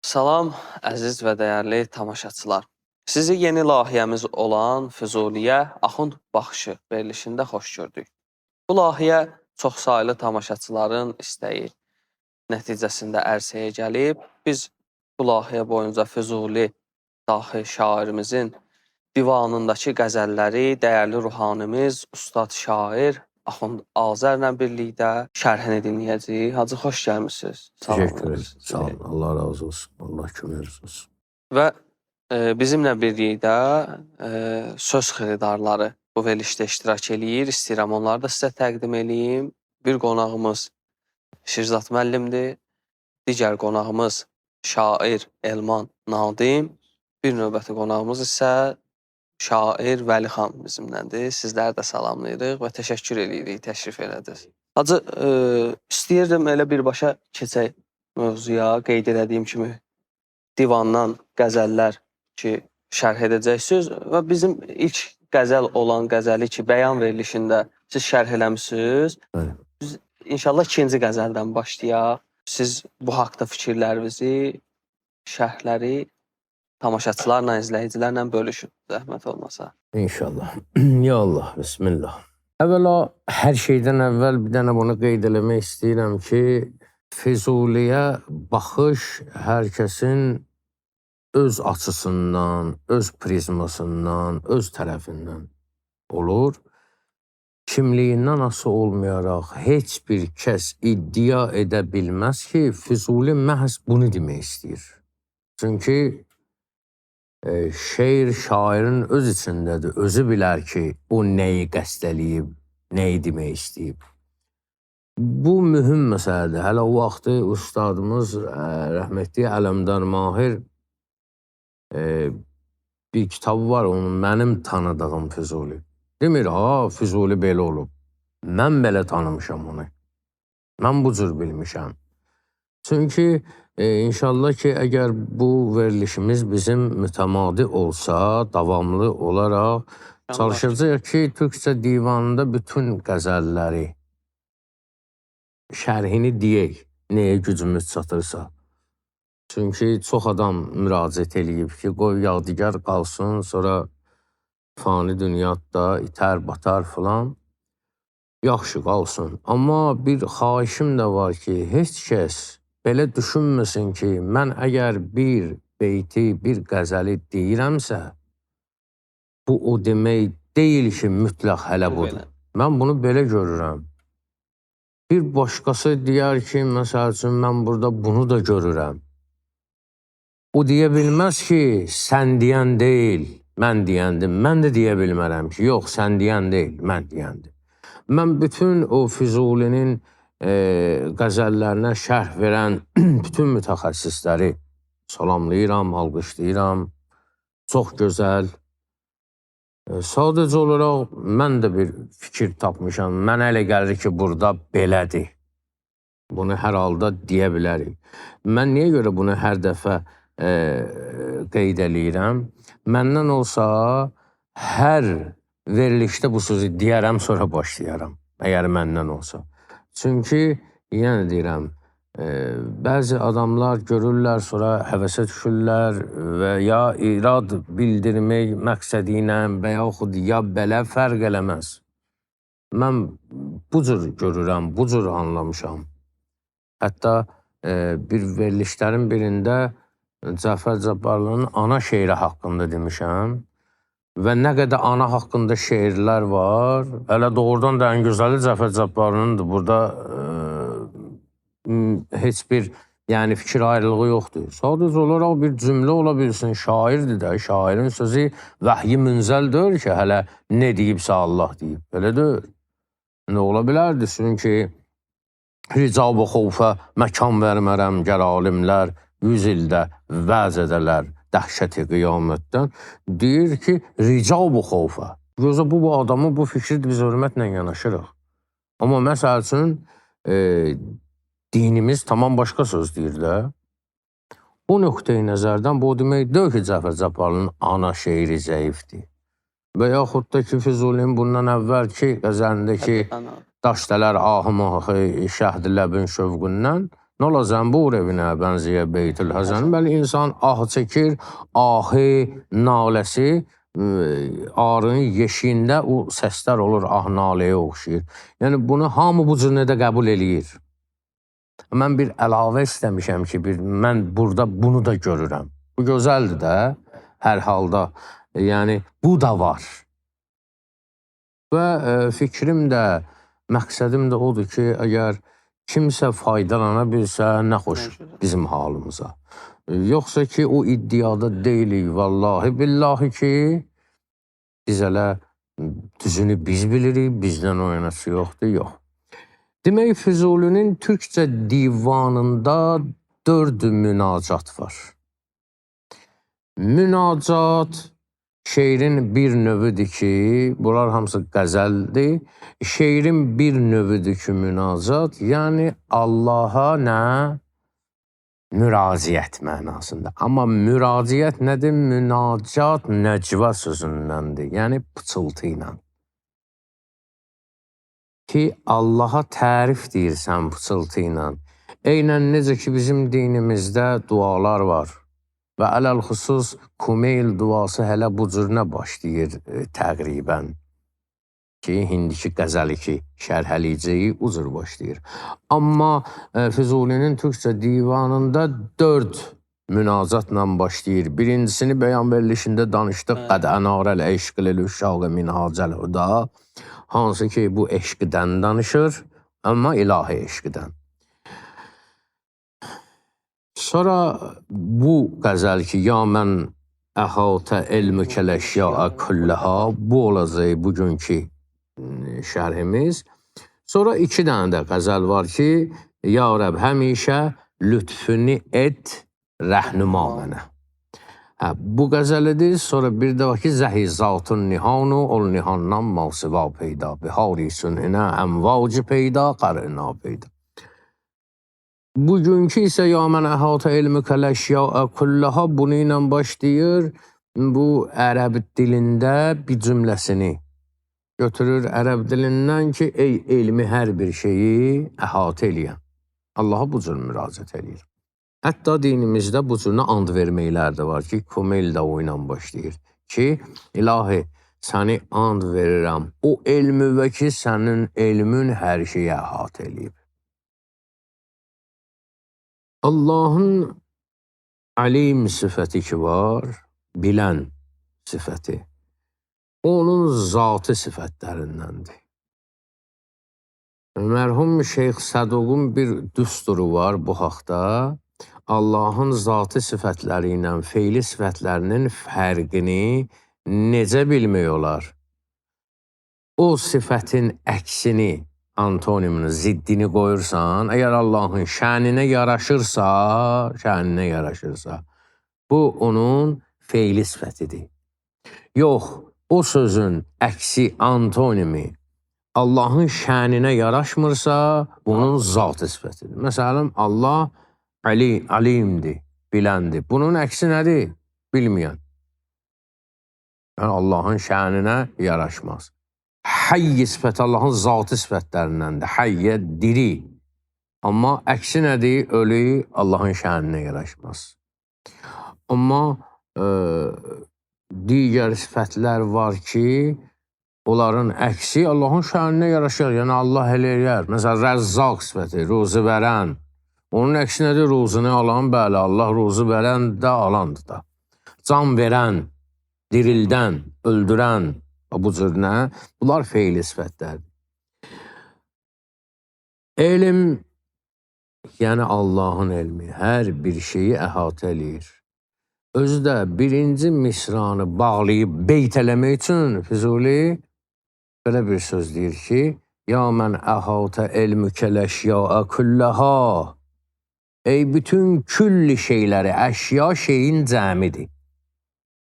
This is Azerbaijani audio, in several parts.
Salam, əziz və dəyərli tamaşaçılar. Sizi yeni layihəmiz olan Füzuliyə Axund Baxışı verilişində xoş gördük. Bu layihə çoxsaylı tamaşaçıların istəyi nəticəsində ərsəyə gəlib. Biz bu layihə boyunca Füzuli dahi şairimizin divanındakı qəzəlləri dəyərli ruhanimiz, ustad şair Axund Azərlə birlikdə şərhini dinləyəcəyik. Hacı, xoş gəlmişsiniz. Teşekkür ederim. Sağ olun. Allah razı olsun. Allah kömürünüz olsun. Və bizimlə birlikdə söz xiridarları bu verilişdə iştirak eləyir. İstəyirəm onları da sizə təqdim eləyim. Bir qonağımız Şirzat müəllimdir. Digər qonağımız şair Elman Nadim. Bir növbəti qonağımız isə şair Vəlixan bizimləndir. Sizləri də salamlayırıq və təşəkkür edirik, təşrif elədiniz. Hacı, istəyirdim elə birbaşa keçək mövzuya. Qeyd elədiyim kimi divandan qəzəllər ki, şərh edəcəksiniz və bizim ilk qəzəl olan qəzəli ki, bəyan verilişində siz şərh eləmişsiniz. Biz inşallah ikinci qəzəldən başlayaq. Siz bu haqda fikirlərinizi, şərhləri tamaşaçılarla, izləyicilərlə bölüşün, zəhmət olmasa. İnşallah. Ya Allah, bismillah. Əvvəla, hər şeydən əvvəl bir dənə bunu qeyd eləmək istəyirəm ki, Füzuliyə baxış hər kəsin öz açısından, öz prizmasından, öz tərəfindən olur. Kimliyindən asılı olmayaraq heç bir kəs iddia edə bilməz ki, Füzuli məhz bunu demək istəyir. Çünki şeir şairin öz içindədir. Özü bilər ki, o nəyi qəsd eləyib, nəyi demək istəyib. Bu mühüm məsələdir. Hələ o vaxtı ustadımız rəhmətli Ələmdar Mahir bir kitabı var, onun mənim tanıdığım Füzuli. Demir, Füzuli belə olub. Mən belə tanımışam onu. Mən bu cür bilmişəm. Çünki inşallah ki, əgər bu verilişimiz bizim mütəmadi olsa, davamlı olaraq çalışacaq ki, Türkçə divanında bütün qəzəlləri şərhini deyək, nəyə gücümüz çatırsa. Çünki çox adam müraciət eləyib ki, qoy yadigar qalsın, sonra fani dünyada itər, batar filan. Yaxşı qalsın. Amma bir xahişim də var ki, heç kəs belə düşünməsin ki, mən əgər bir beyti, bir qəzəli deyirəmsə, bu o demək deyil ki, mütləq hələ budur. Mən bunu belə görürəm. Bir başqası deyər ki, məsəl üçün, mən burada bunu da görürəm. O deyə bilməz ki, sən deyən deyil, mən deyəndim. Mən də deyə bilmərəm ki, yox, sən deyən deyil, mən deyəndim. Mən bütün o Füzulinin qəzəllərinə şərh verən bütün mütəxəssisləri salamlayıram, alqışlayıram. Çox gözəl. Sadəcə olaraq mən də bir fikir tapmışam. Mənə elə gəlir ki, burada belədir. Bunu hər halda deyə bilərik. Mən niyə görə bunu hər dəfə qeyd eləyirəm? Məndən olsa hər verilişdə bu sözü deyərəm, sonra başlayaram. Əgər məndən olsa. Çünki, yenə deyirəm, bəzi adamlar görürlər, sonra həvəsə düşürlər və ya irad bildirmək məqsədi ilə və yaxud ya belə fərq eləməz. Mən bu cür görürəm, bu cür anlamışam. Hətta bir verilişlərin birində Cəfər Cabbarlının ana şeiri haqqında demişəm. Və nə qədər ana haqqında şeirlər var, hələ doğrudan da ən gözəli Cəfər Cabbarlınındır. Burada heç bir fikir ayrılığı yoxdur. Sadəcə olaraq bir cümlə ola bilsin, şairdir də, şairin sözü vəhyi münzəl deyil ki, hələ nə deyibsə Allah deyib, belə deyil. Nə ola bilərdir? Çünki ricab-ı xovfə məkan vermərəm, gəl alimlər 100 ildə vəz edələr. Dəhşəti qiyamətdən deyir ki, ricab-ı xovfə. Yoxsa bu adamı, bu fikri biz hörmətlə yanaşırıq. Amma məsəl üçün dinimiz tamam başqa söz deyir də. O nöqteyi nəzərdən bu demək deyil ki, Cəfər Cabbarlının ana şeiri zəifdir. Və yaxud da ki, Füzulinin bundan əvvəlki qəzəlindəki daş dələr ahı-mahı şəhd ləbin şövqündən Nə ola zənbur evinə bənzəyə Beytül Həzən. Bəli, insan ah çəkir, ahı, naləsi, arının yeşiyində o səslər olur, ah naləyə oxşayır. Yəni, bunu hamı bu cür də qəbul eləyir. Mən bir əlavə istəmişəm ki, mən burada bunu da görürəm. Bu gözəldir də, hər halda. Yəni, bu da var. Və fikrim də, məqsədim də odur ki, əgər kimsə faydalana bilsə, nə xoş bizim halımıza. Yoxsa ki, o iddiada deyilik, vallahi billahi ki, biz elə düzünü biz bilirik, bizdən oynası yoxdur, yox. Demək, Füzulinin türkcə divanında 4 münacat var. Münacat şeirin bir növüdür ki, bunlar hamısı qəzəldir. Şeirin bir növüdür ki, münacat, yəni Allaha nə? Müraciət mənasında. Amma müraciət nədir? Münacat nəcva sözündəndir, yəni pıçıltı ilə. Ki, Allaha tərif deyirsən pıçıltı ilə. Eynən necə ki, bizim dinimizdə dualar var. Və ələl-xüsus Kumeyl duası hələ bu cürünə başlayır təqribən. Ki, indiki qəzəli ki, şərhəliyiciyi o cür başlayır. Amma Füzulinin türkcə divanında 4 münacatla başlayır. Birincisini bəyan verilişində danışdıq. Qəd ənarəl eşqil üşşağı min hacəl huda. Hansı ki, bu eşqdən danışır, amma ilahi eşqdən. Sonra bu qəzəl ki, ya mən əhatə elmükəl əşyaə külləhə, bu olacaq bugünkü şərhimiz. Sonra 2 dənə də qəzəl var ki, ya Rəb həmişə lütfünü et rəhnuma mənə. Bu qəzəlidir. Sonra bir də var ki, zəhi zatun nihanu, ol nihandan mavsiva peyda, bihari sünhinə əmvacı peyda, qarına peyda. Bugünkü isə ya mən əhatə elmükəl əşyaə külləhə bunu ilə başlayır. Bu ərəb dilində bir cümləsini götürür ərəb dilindən ki, ey elmi hər bir şeyi əhatə eləyən. Allaha bu cür müraciət eləyir. Hətta dinimizdə bu cürünə and verməklər də var ki, Kumeyl də o ilə başlayır. Ki, ilahi, səni and verirəm. O elmi və ki, sənin elmin hər şeyə əhatə eləyib. Allahın alim sifəti ki var, bilən sifəti. Onun zatı sifətlərindəndir. Mərhum Şeyx Səduqun bir düsturu var bu haqda. Allahın zatı sifətləri ilə feili sifətlərinin fərqini necə bilmək olar? O sifətin əksini, antonimini, ziddini qoyursan, əgər Allahın şəninə yaraşırsa, bu onun feili sifətidir. Yox, o sözün əksi, antonimi Allahın şəninə yaraşmırsa, bunun zatı sifətidir. Məsələn, Allah alimdir, biləndir. Bunun əksi nədir? Bilməyən. Yəni, Allahın şəninə yaraşmaz. Hayy sifəti Allahın zatı sifətlərindəndir. Hayyə diri. Amma əksi nədir? Ölü Allahın şəninə yaraşmaz. Amma digər sifətlər var ki, onların əksi Allahın şəninə yaraşır. Yəni, Allah eləyər. Məsələn, Rəzzaq sifəti, ruzu verən. Onun əksi nədir? Ruzunu alan, bəli, Allah ruzu verən də alandır da. Can verən, dirildən, öldürən, bu cür nə? Bunlar feili sifətlərdir. Elm, yəni Allahın elmi, hər bir şeyi əhatə eləyir. Özü də birinci misranı bağlayıb beyt eləmək üçün Füzuli belə bir söz deyir ki, ya mən əhatə elmükəl əşyaə külləhə. Ey bütün külli şeyləri, əşya şeyin cəmidir.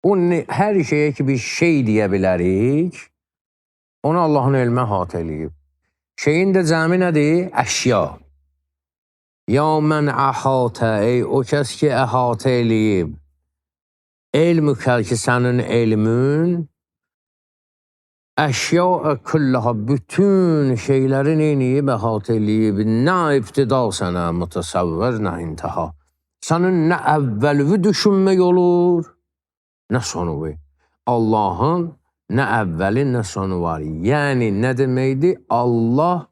Hər şeyə ki bir şey deyə bilərik, onu Allahın elmə əhatə eləyib. Şeyin də cəmi nədir? Əşya. Ya mən əhatə, ey o kəs ki əhatə eləyib. Elmükəl ki sənin elmün, Əşya küllaha bütün şeyləri neyniyib, əhatə eləyib. Nə ibtida sənə mütəsəvvər, nə intiha. Sənin nə əvvəlvi düşünmək olur, nə sonu. Allahın nə əvvəli, nə sonu var. Yəni, nə deməkdir? Allah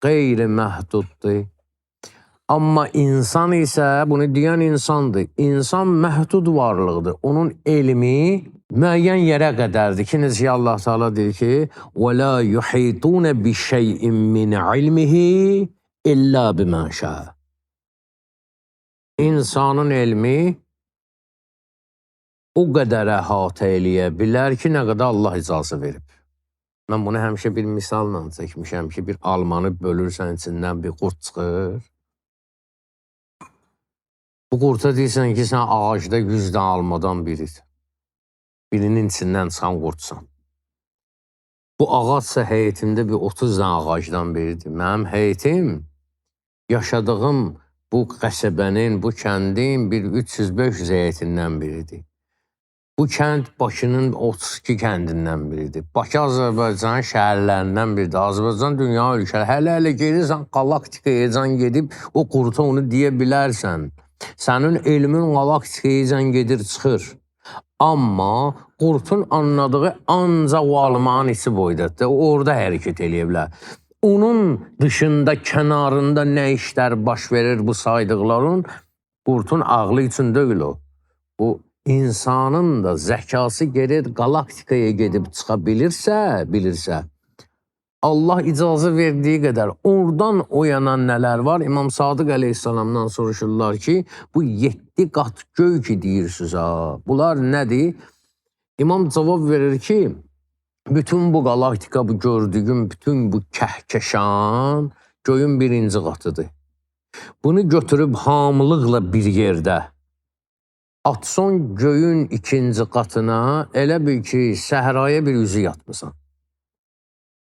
qeyri-məhduddur. Amma insan isə, bunu deyən insandır. İnsan məhdud varlıqdır. Onun elmi müəyyən yerə qədərdir ki, necə Allah Teala deyir ki, وَلَا يُحِيطُونَ بِشَيْءٍ مِّنْ عِلْمِهِ إِلَّا بِمَا شَاءَ. İnsanın elmi o qədər əhatə eləyə bilər ki, nə qədər Allah icazə verib. Mən bunu həmişə bir misalla çəkmişəm ki, bir almanı bölürsən, içindən bir qurt çıxır. Bu qurta deyirsən ki, sən ağacda 100 dənə almadan biridir. Birinin içindən çıxan qurtsan. Bu ağacsa həyətimdə bir 30 dənə ağacdan biridir. Mənim həyətim, yaşadığım bu qəsəbənin, bu kəndin bir 300-500 həyətindən biridir. Bu kənd Bakının 32 kəndindən biridir. Bakı Azərbaycanın şəhərlərindən biridir. Azərbaycan dünya ölkələri. Hələ gedirsən, qalaktikaya gedib o qurta onu deyə bilərsən. Sənin elmin qalaktikaya gedir, çıxır. Amma qurtun anladığı ancaq o almanın içi boydadır. Orada hərəkət eləyə bilər. Onun dışında, kənarında nə işlər baş verir bu saydıqların, qurtun ağlı üçün deyil o. Bu insanın da zəkası gerir, qalaktikaya gedib çıxa bilirsə, Allah icazə verdiyi qədər oradan oyanan nələr var? İmam Sadiq əleyhissalamdan soruşurlar ki, bu 7 qat göy ki deyirsiniz ha, bunlar nədir? İmam cavab verir ki, bütün bu galaktika, bu gördüyüm, bütün bu kəhkəşan göyün birinci qatıdır. Bunu götürüb hamılıqla bir yerdə atson göyün ikinci qatına, elə bil ki, səhraya bir üzü yatmısan.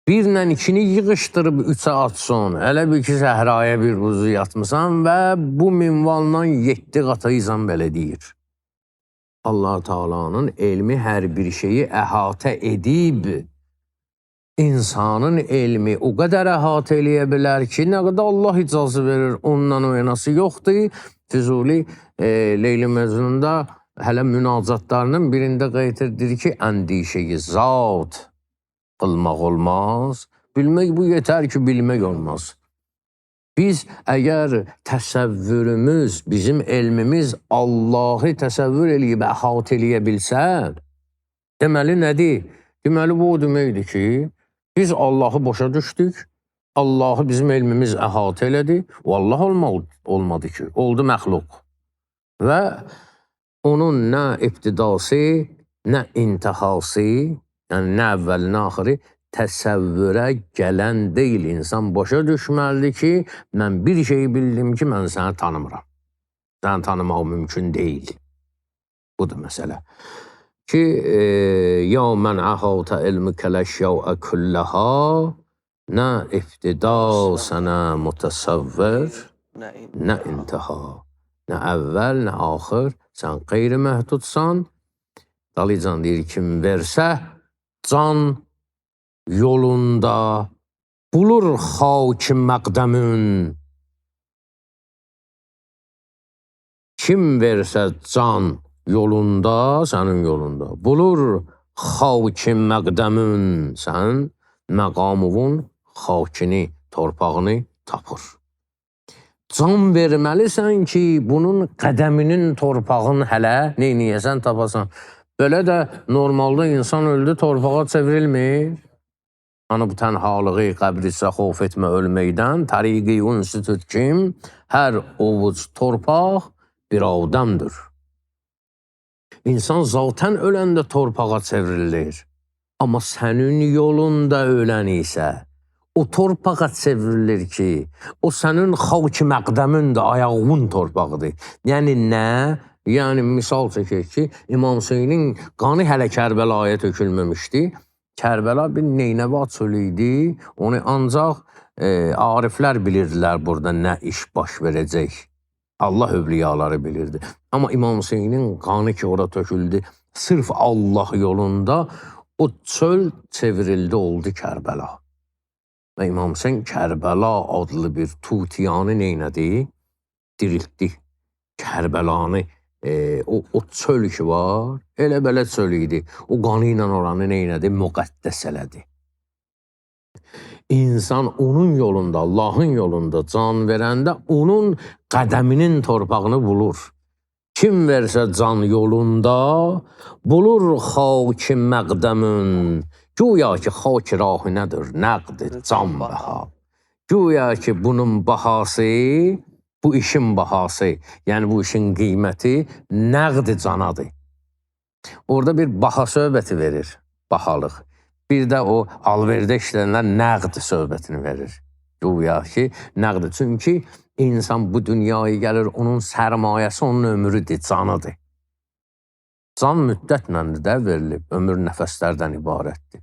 Birlə ikini yığışdırıb 3'ə atson, elə bil ki, səhraya bir üzü yatmısan və bu minvalla 7 qata izan belə deyir. Allah Teala'nın elmi hər bir şeyi əhatə edib. İnsanın elmi o qədər əhatə eləyə bilər ki, nə qədər Allah icazə verir, ondan oynası yoxdur. Füzuli Leyli Məcnun'da hələ münacatlarının birində qayıtır ki, əndişəyi zat qılmaq olmaz. Bilmək bu yetər ki, bilmək olmaz. Biz əgər təsəvvürümüz, bizim elmimiz Allahı təsəvvür eləyib, əhatə eləyə bilsə, deməli nədir? Deməli bu o deməkdir ki, biz Allahı başa düşdük, Allahı bizim elmimiz əhatə elədi, o Allah olmadı ki, oldu məxluq. Və onun nə ibtidası, nə intihası, yəni nə əvvəli, nə axırı təsəvvürə gələn deyil. İnsan başa düşməlidir ki, mən bir şey bildim ki, mən səni tanımıram. Səni tanımaq mümkün deyil. Budur məsələ. Ki, ya mən əhətə ilmikələşyəvə külləhə, nə ibtida sənə mütəsəvvər, nə intiha. Nə əvvəl, nə axır, sən qeyri-məhdudsan. Dalıcan deyir, kim versə, can yolunda bulur xaki məqdəmün. Kim versə can yolunda, sənin yolunda, bulur xaki məqdəmün. Sən məqamuvun xakini, torpağını tapır. Can verməlisən ki, bunun qədəminin, torpağın hələ neyniyəsən, tapasan. Belə də normalda insan öldü, torpağa çevrilmir. Hani bu tənhalığı, qəbrisə xof etmə ölməkdən, təriqi unsi tutkim, hər ovuc torpaq bir adamdır. İnsan zaten öləndə torpağa çevrilir. Amma sənin yolunda ölən isə o torpağa çevrilir ki, o sənin xalq məqdəmündür, ayağın torpağıdır. Yəni nə? Yəni misal çəkək ki, İmam Hüseynin qanı hələ Kərbəlaya tökülməmişdi. Kərbəla bir Neynəvə çölü idi. Onu ancaq ariflər bilirdilər burada nə iş baş verəcək. Allah övliyaları bilirdi. Amma İmam Hüseynin qanı ki ora töküldü, sırf Allah yolunda O çöl çevrildi oldu Kərbəla. Və İmam Hüseyn Kərbəla adlı bir tutiyanı neynədi? Diriltdi. Kərbəlanı, o çöl ki var, elə belə çöl idi. O qanı ilə oranı neynədi? Müqəddəs elədi. İnsan onun yolunda, Allahın yolunda can verəndə onun qədəminin torpağını bulur. Kim versə can yolunda, bulur xaki məqdəmün. Güya ki, xaki rahı nədir? Nəqd, can bəha. Güya ki, bunun bahası, bu işin bahası, yəni bu işin qiyməti nəqd canadır. Orada bir baha söhbəti verir, bahalıq. Bir də o alverdə işlənənlər nəqd söhbətini verir. Güya ki, nəqd. Çünki insan bu dünyaya gəlir, onun sərmayəsi, onun ömrüdür, canıdır. Can müddətlə də verilib, ömür nəfəslərdən ibarətdir.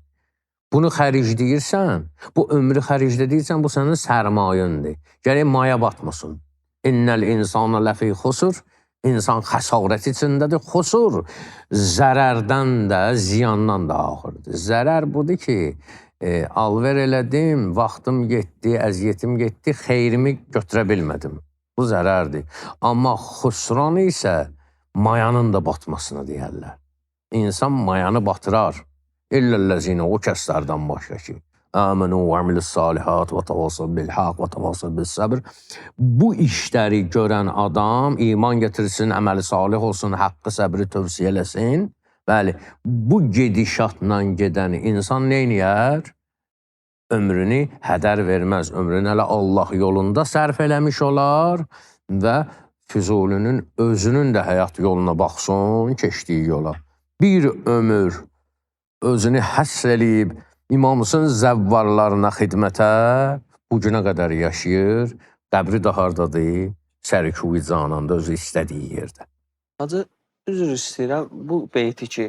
Bunu xəricləyirsən, bu ömrü xəricləyirsən, bu sənin sərmayəndir. Gərək maya batmasın. İnnəl insana ləfi xusur. İnsan xəsarət içindədir. Xusur zərərdən də, ziyandan da axırdır. Zərər budur ki, alver elədim, vaxtım getdi, əziyyətim getdi, xeyrimi götürə bilmədim. Bu zərərdir. Amma xusran isə mayanın da batmasını deyərlər. İnsan mayanı batırar. İlləl-ləzinə o kəslərdən başqa ki. Əmənu və əmilis-salihat və tavasıl bil-haq və tavasıl bil-səbr. Bu işləri görən adam iman getirsin, əməli salih olsun, haqqı səbri tövsiyə eləsin. Bəli, bu gedişatla gedən insan neyniyər? Ömrünü hədər verməz, ömrünü elə Allah yolunda sərf eləmiş olar və Füzulinin özünün də həyat yoluna baxsın, keçdiyi yola. Bir ömür özünü həsr eləyib, İmam Hüseyn zəvvarlarına xidmətə bu günə qədər yaşayır, qəbri də hardadır, Sərikuy Cananda özü istədiyi yerdə. Hacı, üzr istəyirəm, bu beyti ki,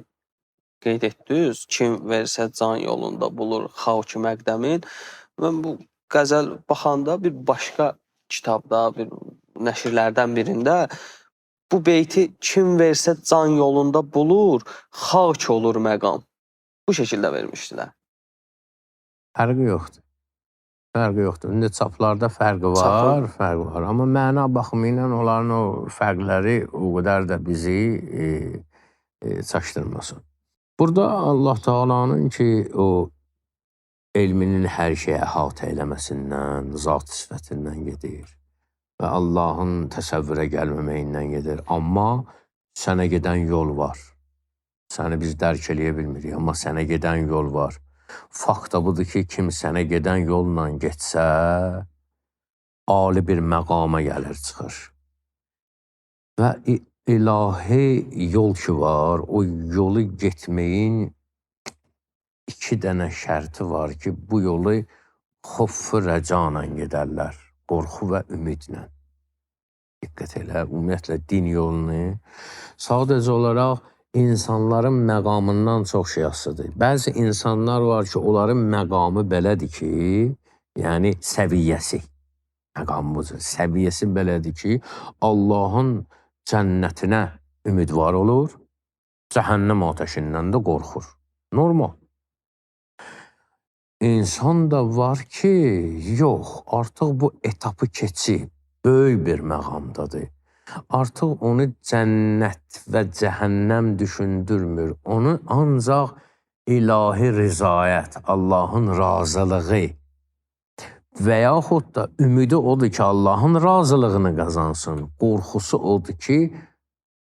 qeyd etdiniz, kim versə can yolunda bulur xavki məqdəmin. Mən bu qəzəl baxanda bir başqa kitabda, bir nəşrlərdən birində bu beyti kim versə can yolunda bulur, xavk olur məqam. Bu şəkildə vermişdilər. Fərqi yoxdur. Fərqi yoxdur. İndi çaplarda fərqi var. Amma məna baxımı ilə onların o fərqləri o qədər də bizi çaşdırmasın. Burada Allah Teala'nın ki, o elminin hər şeyə əhatə eləməsindən, zat sifətindən gedir və Allahın təsəvvürə gəlməməyindən gedir. Amma sənə gedən yol var. Səni biz dərk eləyə bilmirik, amma sənə gedən yol var. Fakt da budur ki, kim sənə gedən yolla getsə, ali bir məqama gəlir, çıxır. Və ilahi yol ki var, o yolu getməyin 2 dənə şərti var ki, bu yolu xof-u rəcanla gedərlər, qorxu və ümidlə. Diqqət elə, ümumiyyətlə din yolunu sadəcə olaraq insanların məqamından çox şey asılıdır. Bəzi insanlar var ki, onların məqamı belədir ki, yəni səviyyəsi, məqamı budur, səviyyəsi belədir ki, Allahın cənnətinə ümidvar olur, cəhənnəm ateşindən də qorxur. Normal. İnsan da var ki, yox, artıq bu etapı keçib, böyük bir məqamdadır. Artıq onu cənnət və cəhənnəm düşündürmür. Onu ancaq ilahi rizayət, Allahın razılığı və yaxud da ümidi odur ki, Allahın razılığını qazansın. Qorxusu odur ki,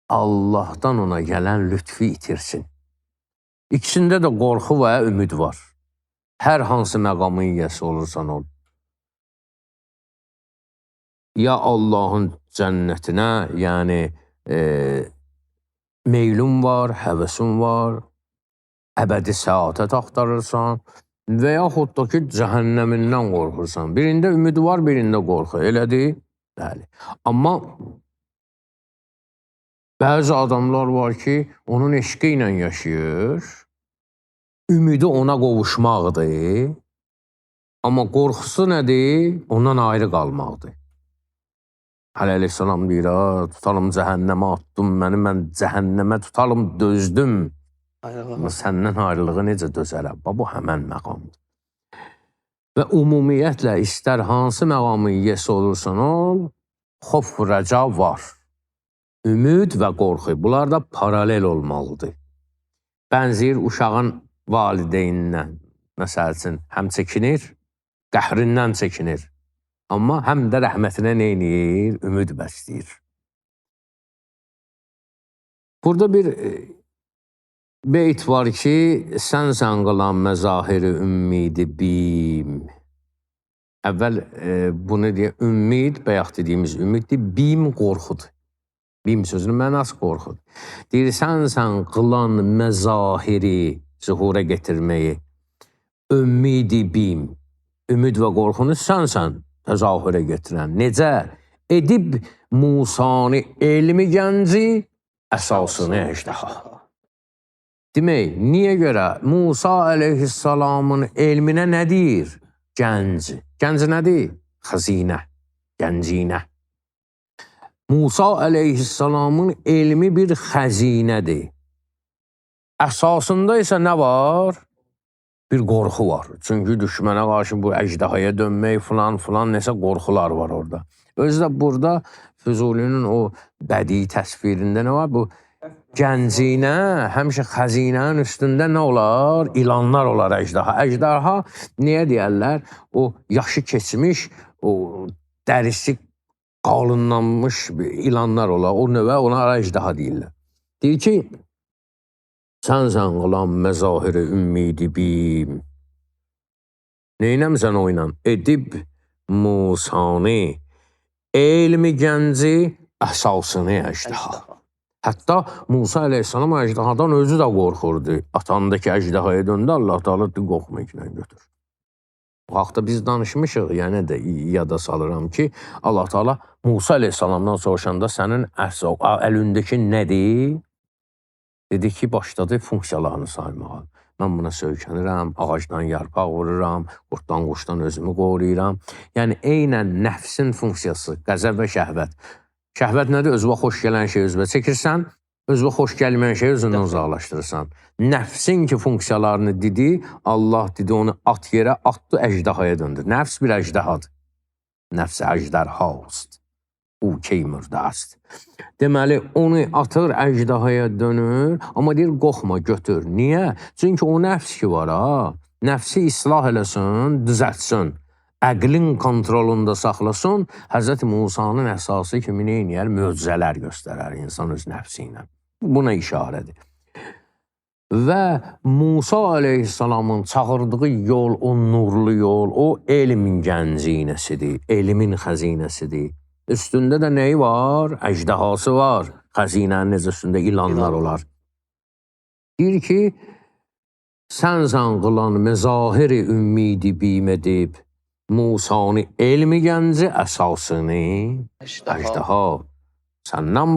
Allahdan ona gələn lütfi itirsin. İkisində də qorxu və ümid var. Hər hansı məqamın yiyəsi olursan ol. Ya Allahın cənnətinə, yəni meylun var, həvəsun var, əbədi səadət axtarırsan və yaxud da ki, cəhənnəmindən qorxursan. Birində ümid var, birində qorxu. Elədir? Bəli. Amma bəzi adamlar var ki, onun eşqi ilə yaşayır, ümidi ona qovuşmaqdır, amma qorxusu nədir? Ondan ayrı qalmaqdır. Əleyhissalam deyir, tutalım cəhənnəmə atdım, mən cəhənnəmə tutalım dözdüm. Ayrılığı. Səndən ayrılığı necə dözərəm? Bu həmən məqamdır. Və ümumiyyətlə istər hansı məqamın yiyəsi olursan ol, xof rəca var. Ümid və qorxu. Bunlar da paralel olmalıdır. Bənzir uşağın valideynindən, məsəl üçün, həm çəkinir, qəhrindən çəkinir. Amma həm də rəhmətinə neynir? Ümid bəsləyir. Burada bir beyt var ki, sən qılan məzahiri ümmidi bim. Əvvəl bunu deyə, ümmid, bayaq dediyimiz ümiddir, bim qorxudur. Bim sözünün mənası qorxudur. Deyir, sən qılan məzahiri zuhura getirməyi, ümmidi bim, ümid və qorxunu sən təzahürə getirən. Necə? Edib Musanı elmi gənci, əsasını əjdaha. Demək, niyə görə? Musa əleyhissalamın elminə nə deyir? Gənc. Gənc nədir? Xəzinə, gəncinə. Musa əleyhissalamın elmi bir xəzinədir. Əsasında isə nə var? Bir qorxu var. Çünki düşmənə qarşı bu əjdahaya dönmək filan nəsə qorxular var orada. Özü də burada Füzulinin o bədii təsvirində nə var? Bu gəncinə, həmişə xəzinənin üstündə nə olar? İlanlar olar əjdaha. Əjdaha niyə deyərlər? O yaşı keçmiş, o dərisi qalınlanmış ilanlar olar. O növə ona əjdaha deyirlər. Deyir ki, sən qılan məzahiri ümmidi bim. Neynəmsən oynan? Edib Musanı, elmi gənci, əsasını əjdaha. Hətta Musa əleyhissalam əjdahadan özü də qorxurdu. Atandakı əjdahaya döndü, Allah Teala qorxma ikilən götür. Bu haqda biz danışmışıq, yəni də yada salıram ki, Allah Teala Musa əleyhissalamdan soruşanda sənin əlindəki nədir? Dedi ki, başladı funksiyalarını saymağa. Mən buna söykənirəm, ağacdan yarpaq vururam, qurtdan quşdan özümü qoruyuram. Yəni, eynən nəfsin funksiyası, qəzəb və şəhvət. Şəhvət nədir? Özünə xoş gələn şey özünə çəkirsən, özünə xoş gəlməyən şey özündən uzaqlaşdırırsan. Nəfsin ki, funksiyalarını dedi, Allah dedi, onu at yerə, atdı, əjdahaya döndür. Nəfs bir əjdahadır. Nəfs əjdərhadır. O keymürdəst. Deməli, onu atır, əjdahaya dönür, amma deyir, qorxma, götür. Niyə? Çünki o nəfs ki var, nəfsi islah eləsin, düzəltsin, əqlin kontrolunda saxlasın, Həzrəti Musanın əsası kimi neynəyər? Möcüzələr göstərər insan öz nəfsi ilə. Buna işarədir. Və Musa əleyhissalamın çağırdığı yol, o nurlu yol, o elmin gəncinəsidir, elmin xəzinəsidir. Üstündə də nəyi var? Əjdahası var. Xəzinənin üstündə ilanlar olar. Deyir ki, sən qılan məzahiri ümmidi bim edib, Musanı elmi gənci əsasını əjdaha. Səndən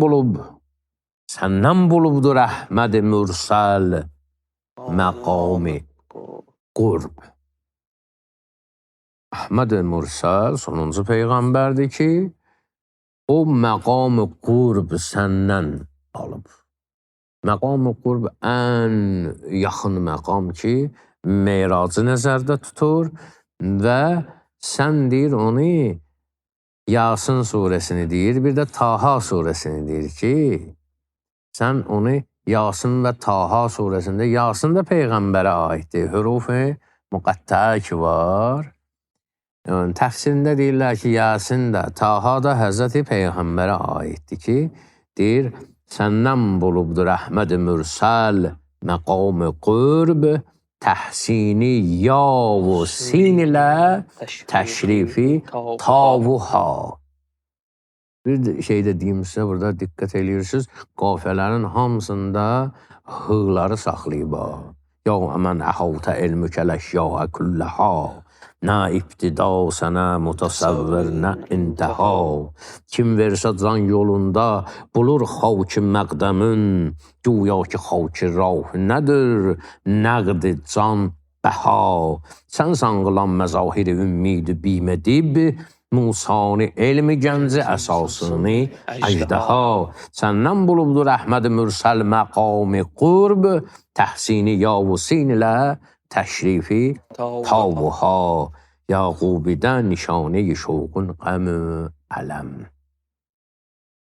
bulubdur Əhməd-i Mürsəl məqami qurb. Əhməd-i Mürsəl sonuncu peyğəmbərdir ki, o məqam-ı qurb səndən alıb. Məqam-ı qurb ən yaxın məqam ki, Meyracı nəzərdə tutur və sən deyir onu Yasin surəsini deyir, bir də Taha surəsini deyir ki, sən onu Yasin və Taha surəsində, Yasin də Peyğəmbərə aiddir, hüruf-i müqəttəə ki var. Təfsirində deyirlər ki, Yasin də, Taha da Həzrəti Peyğəmbərə aiddir ki, deyir, səndən bulubdur Əhməd-i Mürsəl məqam-ı qurb, təhsini yav-u sin ilə təşrifi tavuha. Bir şeydə deyim sizə, burada diqqət edirsiniz, qafələrin hamısında hıqları saxlayıb. Ya əmən əhavtə elmükələşyaə külləhə. Nə ibtida sənə mütəsəvvir, nə intəhə. Kim versə can yolunda bulur xavki məqdəmün, güya ki xavki rah nədir, nəqdi can bəha. Sən qılan məzahiri ümmidi bim edib, Musanı elmi gənci əsasını əjdaha. Səndən bulubdur Əhməd Mürsəl məqami qurb, təhsini yavusin ilə təşrifi tavuha. Yaqubidən nişanə-i şovqun qəmü ələm.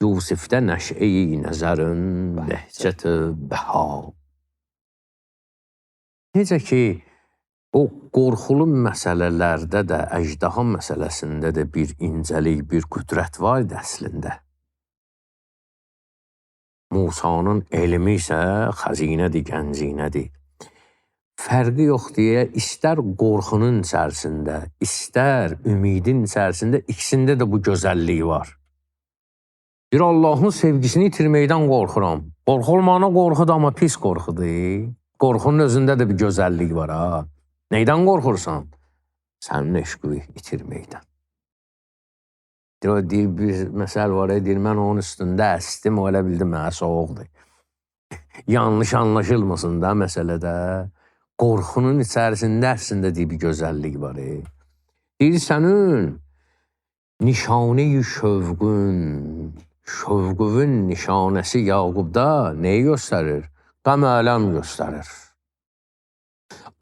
Yusifdə nəşə-i nəzərün bəhcət-ı bəha. Necə ki, o qorxulu məsələlərdə də, əjdaha məsələsində də bir incəlik, bir qüdrət var idi əslində. Musanın elmi isə xəzinədir, gəncinədir. Fərqi yox deyə, istər qorxunun içərisində, istər ümidin içərisində, ikisində də bu gözəlliyi var. Bir Allahın sevgisini itirməkdən qorxuram. Qorxu olmağına qorxudur, amma pis qorxudur. Qorxunun özündə də bir gözəllik var, ha. Neydən qorxursan? Sənin eşqi itirməkdən. Deyir, bir məsəl var, deyir, mən onun üstündə əstim, o elə bildim, mənə soğuqdur. Yanlış anlaşılmasın da məsələdə. Qorxunun içərisində əslində deyir, bir gözəllik var. Deyir, sənin nişanə-i şövqün, şövqün nişanəsi Yaqubda neyi göstərir? Qəm ələm göstərir.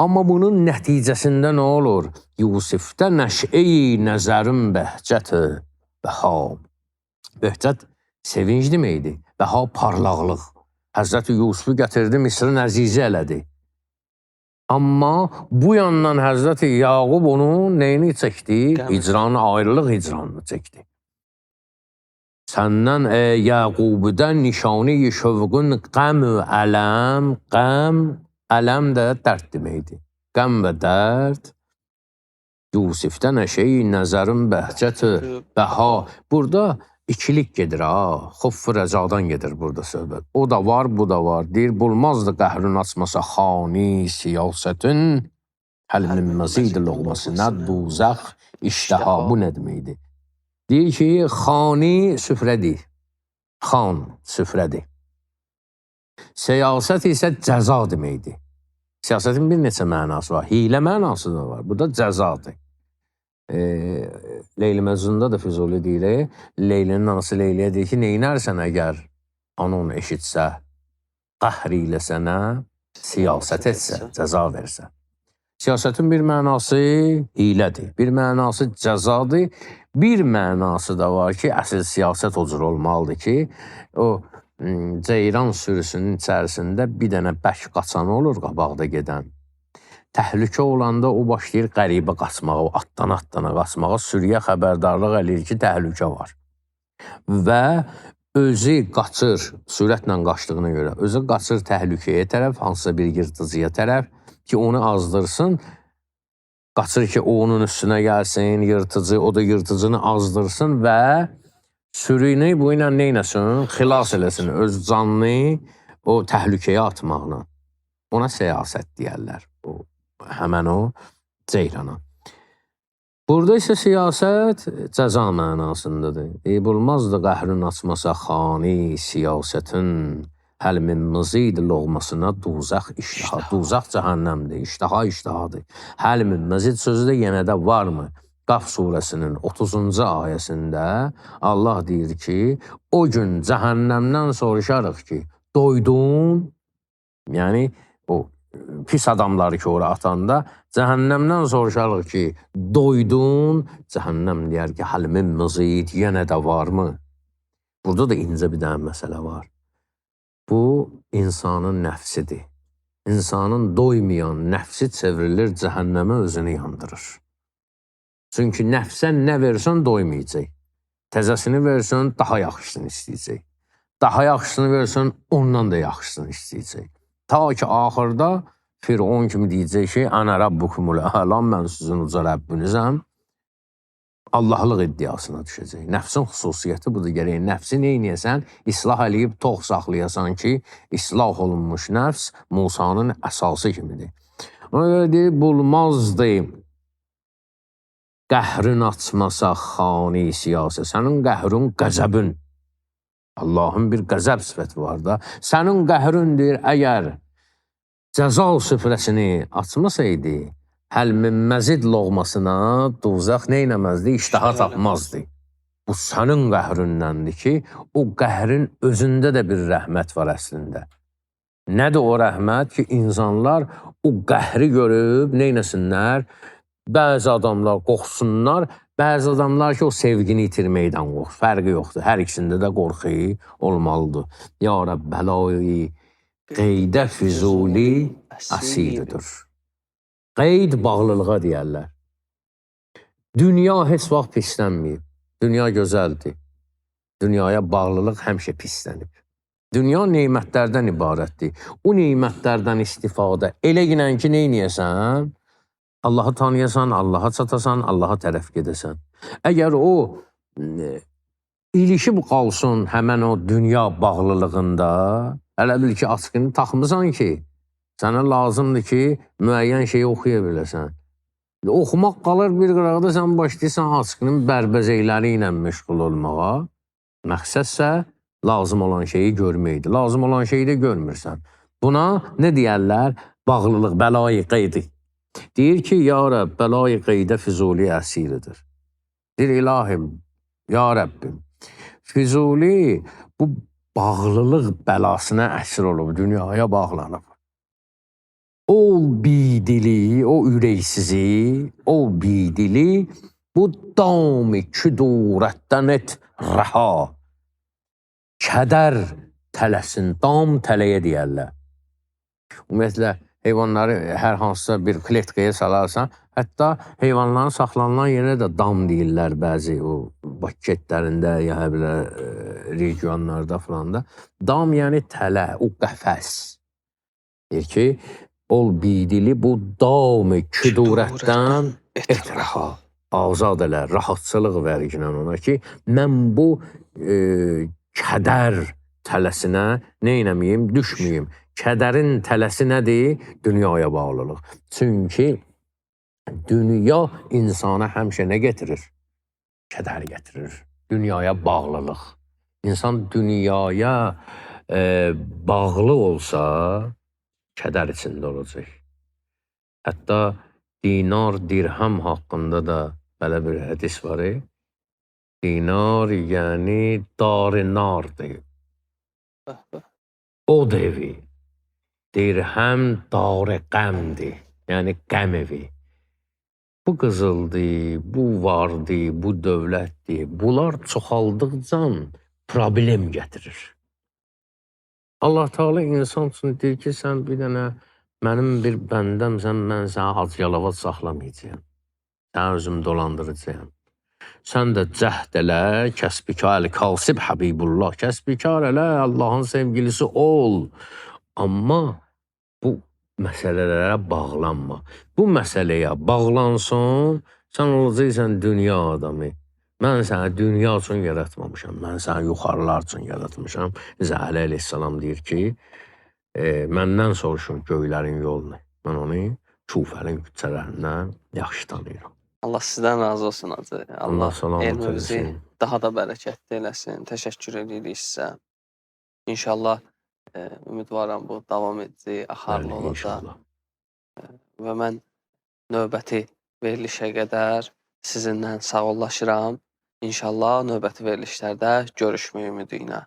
Amma bunun nəticəsində nə olur? Yusifdə nəşə-i nəzərin bəhcət-ı bəha. Bəhcət sevinc deməkdir. Bəha parlaqlıq. Həzrəti Yusifi gətirdi, Misrin əzizi elədi. Amma bu yandan Həzrəti Yaqub onun neyini çəkdi? Hicranı, ayrılıq hicranını çəkdi. Səndən Yaqubidən nişanə-i şövqün qəm-ü ələm, qəm, ələm də dərd deməkdir. Qəm və dərd, Yusifdə nəşə-i nəzərin bəhcət-ı bəha. Burada ikilik gedir, ha. Xof-u rəcadan gedir burada söhbət. O da var, bu da var. Deyir, bulmazdı qəhrün açmasa xani siyasətin, həlmin məzid loğmasına duzəx iştəha. Bu nə deməkdir? Deyir ki, xani süfrədir. Xan süfrədir. Siyasət isə cəza deməkdir. Siyasətin bir neçə mənası var. Hilə mənası da var. Bu da cəzadır. Leyli Məcnunda da Füzuli deyir, Leylinin anası Leyliyə deyir ki, neynərsən əgər anun eşitsə, qəhr ilə sənə siyasət etsə, cəza versə. Siyasətin bir mənası hilədir, bir mənası cəzadır, bir mənası da var ki, əsl siyasət o cür olmalıdır ki, o Ceyran sürüsünün içərisində bir dənə bək qaçanı olur qabaqda gedən. Təhlükə olanda o başlayır qəribə qaçmağa, atdan-attana qaçmağa, sürüyə xəbərdarlıq eləyir ki, təhlükə var. Və özü qaçır, sürətlə qaçdığına görə, özü qaçır təhlükəyə tərəf, hansısa bir yırtıcıya tərəf ki, onu azdırsın, qaçır ki, o onun üstünə gəlsin, yırtıcı, o da yırtıcını azdırsın və sürünü bu ilə neynəsin? Xilas eləsin, öz canını o təhlükəyə atmaqla. Ona siyasət deyərlər. Həmən o Ceyrana. Burada isə siyasət cəza mənasındadır. Bulmazdı qəhrün açmasa xani siyasətin həlmin mızid loğmasına duzəx iştaha. Duzəx cəhənnəmdir, iştaha iştahadır. Həlmin mızid sözü də yenə də varmı? Qaf surəsinin 30-cu ayəsində Allah deyir ki, o gün cəhənnəmdən soruşarıq ki, doydun, yəni o pis adamları ki, ora atanda, cəhənnəmdən soruşarıq ki, doydun, cəhənnəm deyər ki, həlmin mızid yenə də varmı? Burada da incə bir dənə məsələ var. Bu, insanın nəfsidir. İnsanın doymayan nəfsi çevrilir, cəhənnəmə özünü yandırır. Çünki nəfsən nə versən doymayacaq. Təzəsini versən, daha yaxşısını istəyəcək. Daha yaxşısını versən, ondan da yaxşısını istəyəcək. Ta ki, axırda Firon kimi deyəcək ki, Ənə Rabbukumul Ələm, mən sizin uca Rəbbinizəm, Allahlıq iddiasına düşəcək. Nəfsin xüsusiyyəti budur, gərək nəfsi neynəyəsən, islah eləyib tox saxlayasan ki, islah olunmuş nəfs Musanın əsası kimidir. Ona görə deyir, bulmazdı qəhrün açmasa xani siyasə, sənin qəhrün qəzəbün. Allahın bir qəzəb sifəti var da. Sənin qəhrün deyir, əgər cəza süfrəsini açmasaydı, həl min məzid loğmasına dozaq neynəməzdi? İştaha İştaha tapmazdı. Bu sənin qəhrindəndir ki, o qəhrin özündə də bir rəhmət var əslində. Nədir o rəhmət ki, insanlar o qəhri görüb neynəsinlər? Bəzi adamlar qorxsunlar, bəzi adamlar ki, o sevgini itirməkdən qorxur. Fərqi yoxdur. Hər ikisində də qorxu olmalıdır. Ya Rəbb, bəlayı qeydə füzuli əsiridir. Qeyd bağlılığa deyərlər. Dünya heç vaxt pislənməyib. Dünya gözəldir. Dünyaya bağlılıq həmişə pislənib. Dünya neymətlərdən ibarətdir. O neymətlərdən istifadə eləginən ki, neyniyəsən? Allahı tanıyasan, Allaha çatasan, Allaha tərəf gedəsən. Əgər o ilişib qalsın həmən o dünya bağlılığında, hələ bil ki, açqını taxmısan ki, sənə lazımdır ki, müəyyən şeyi oxuya biləsən. Oxumaq qalır bir qıraqda, sən başlayırsan açqının bərbəcəkləri ilə məşğul olmağa. Məqsədsə, lazım olan şeyi görməkdir. Lazım olan şeyi də görmürsən. Buna nə deyərlər? Bağlılıq, bəlayı qeydi. Deyir ki, ya Rəbb, bəlayı qeydə Füzuli əsiridir. Deyir, ilahim, ya Rəbbim, Füzuli bu bağlılıq bəlasına əsir olub, dünyaya bağlanıb. Ol bidili, o ürəksizi, ol bidili, bu dam-ı küdurətdən et rəha. Kədər tələsin, dam tələyə deyərlər. Ümumiyyətlə, heyvanları hər hansısa bir kletkaya salarsan, hətta heyvanların saxlanılan yerə də dam deyirlər bəzi o baketlərində, ya belə regionlarda falan da. Dam yəni tələ, o qəfəs. Deyir ki, ol bidili bu dam-ı küdurətdən et rəha. Azad elə, rahatçılıq verginən ona ki, mən bu kədər tələsinə neynəməyim, düşməyim. Kədərin tələsi nədir? Dünyaya bağlılıq. Çünki dünya insana həmişə nə getirir? Kədər getirir. Dünyaya bağlılıq. İnsan dünyaya bağlı olsa, kədər içində olacaq. Hətta dinar, dirhəm haqqında da belə bir hədis var. Dinar yəni dar-nardır. Od evi. Dirhəm dar-qəmdir. Yəni qəm evi. Bu qızıldır, bu vardır, bu dövlətdir. Bunlar çoxaldıqca problem gətirir. Allah Teala insan üçün deyir ki, sən bir dənə mənim bir bəndəmsən, mən sənə hac-yalavad saxlamayacağım. Sən özüm dolandıracağım. Sən də cəhd elə, kəsbikar əl-kasib Habibullah, kəsbikar elə, Allahın sevgilisi ol. Amma bu məsələlərə bağlanma. Bu məsələyə bağlansan, sən olacaqsan dünya adamı. Mən səni dünya üçün yaratmamışam, mən səni yuxarılar üçün yaratmışam. Zəhələ əleyhissalam deyir ki, məndən soruşun göylərin yolunu. Mən onu Kufənin küçələrindən yaxşı tanıyıram. Allah sizdən razı olsun Hacı. Allah salamat elmimizi eləsin. daha da bərəkətli eləsin. Təşəkkür edirik sizə. İnşallah ümidvaram bu davam edəcək, axarlı Bəli, olacaq. inşallah. Və mən növbəti verilişə qədər sizinlə sağollaşıram. İnşallah növbəti verilişlərdə görüşmək ümidi ilə.